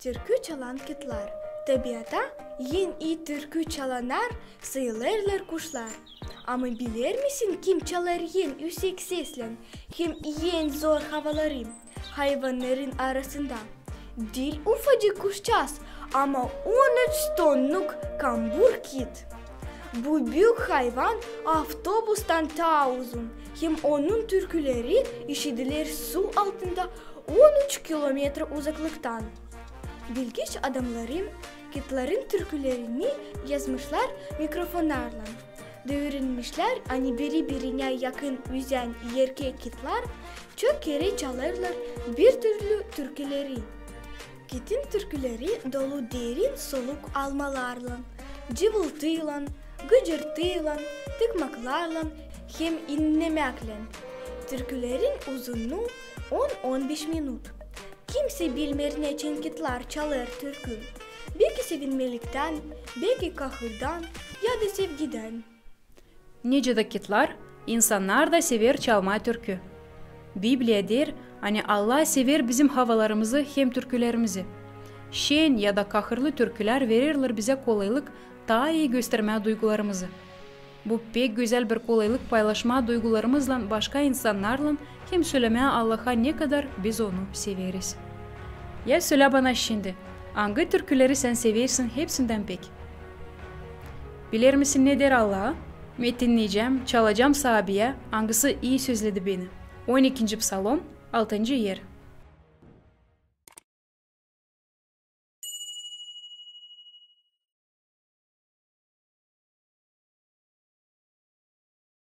Türkü çalan kitler. Tabiata en iyi türkü çalanlar sayılırlar kuşlar. Ama bilir misin kim çalar en yüksek sesle hem en zor havaları hayvanların arasında? Değil ufacık kuşçağız ama 13 tonluk kambur kit. Bu büyük hayvan avtobustan daha uzun. Hem onun türküleri işitilir su altında 13 kilometre uzaklıktan. Bilgiç adamlarım kitlerin türkülerini yazmışlar mikrofonlarla. Öğrenmişler hani birbirine yakın yüzen erkek kitler çok kere çalarlar bir türlü türküleri. Kitin türküleri dolu derin soluk almalarla, cıvıltıyla, gıcırtıyla, tıkmaklarla hem inlemekle. Türkülerin uzunluğu 10-15 minut. Kimse bilmer ne için kitler çalar türkü. Belki sevinmelikten, belki kahırdan ya da sevgiden. Nice de kitler, insanlar da sever çalma türkü. Biblia der, hani Allah sever bizim havalarımızı hem türkülerimizi. Şen ya da kahırlı türküler verirler bize kolaylık, daha iyi göstermeye duygularımızı. Bu pek güzel bir kolaylık paylaşma duygularımızla başka insanlarla hem söylemeye Allah'a ne kadar biz onu severiz. Ya söyle bana şimdi, hangi türküleri sen seversin hepsinden pek? Bilir misin ne der Allah'a? Metinleyeceğim, çalacağım sahabeye, hangisi iyi sözledi beni. 12. Psalom, 6. yer.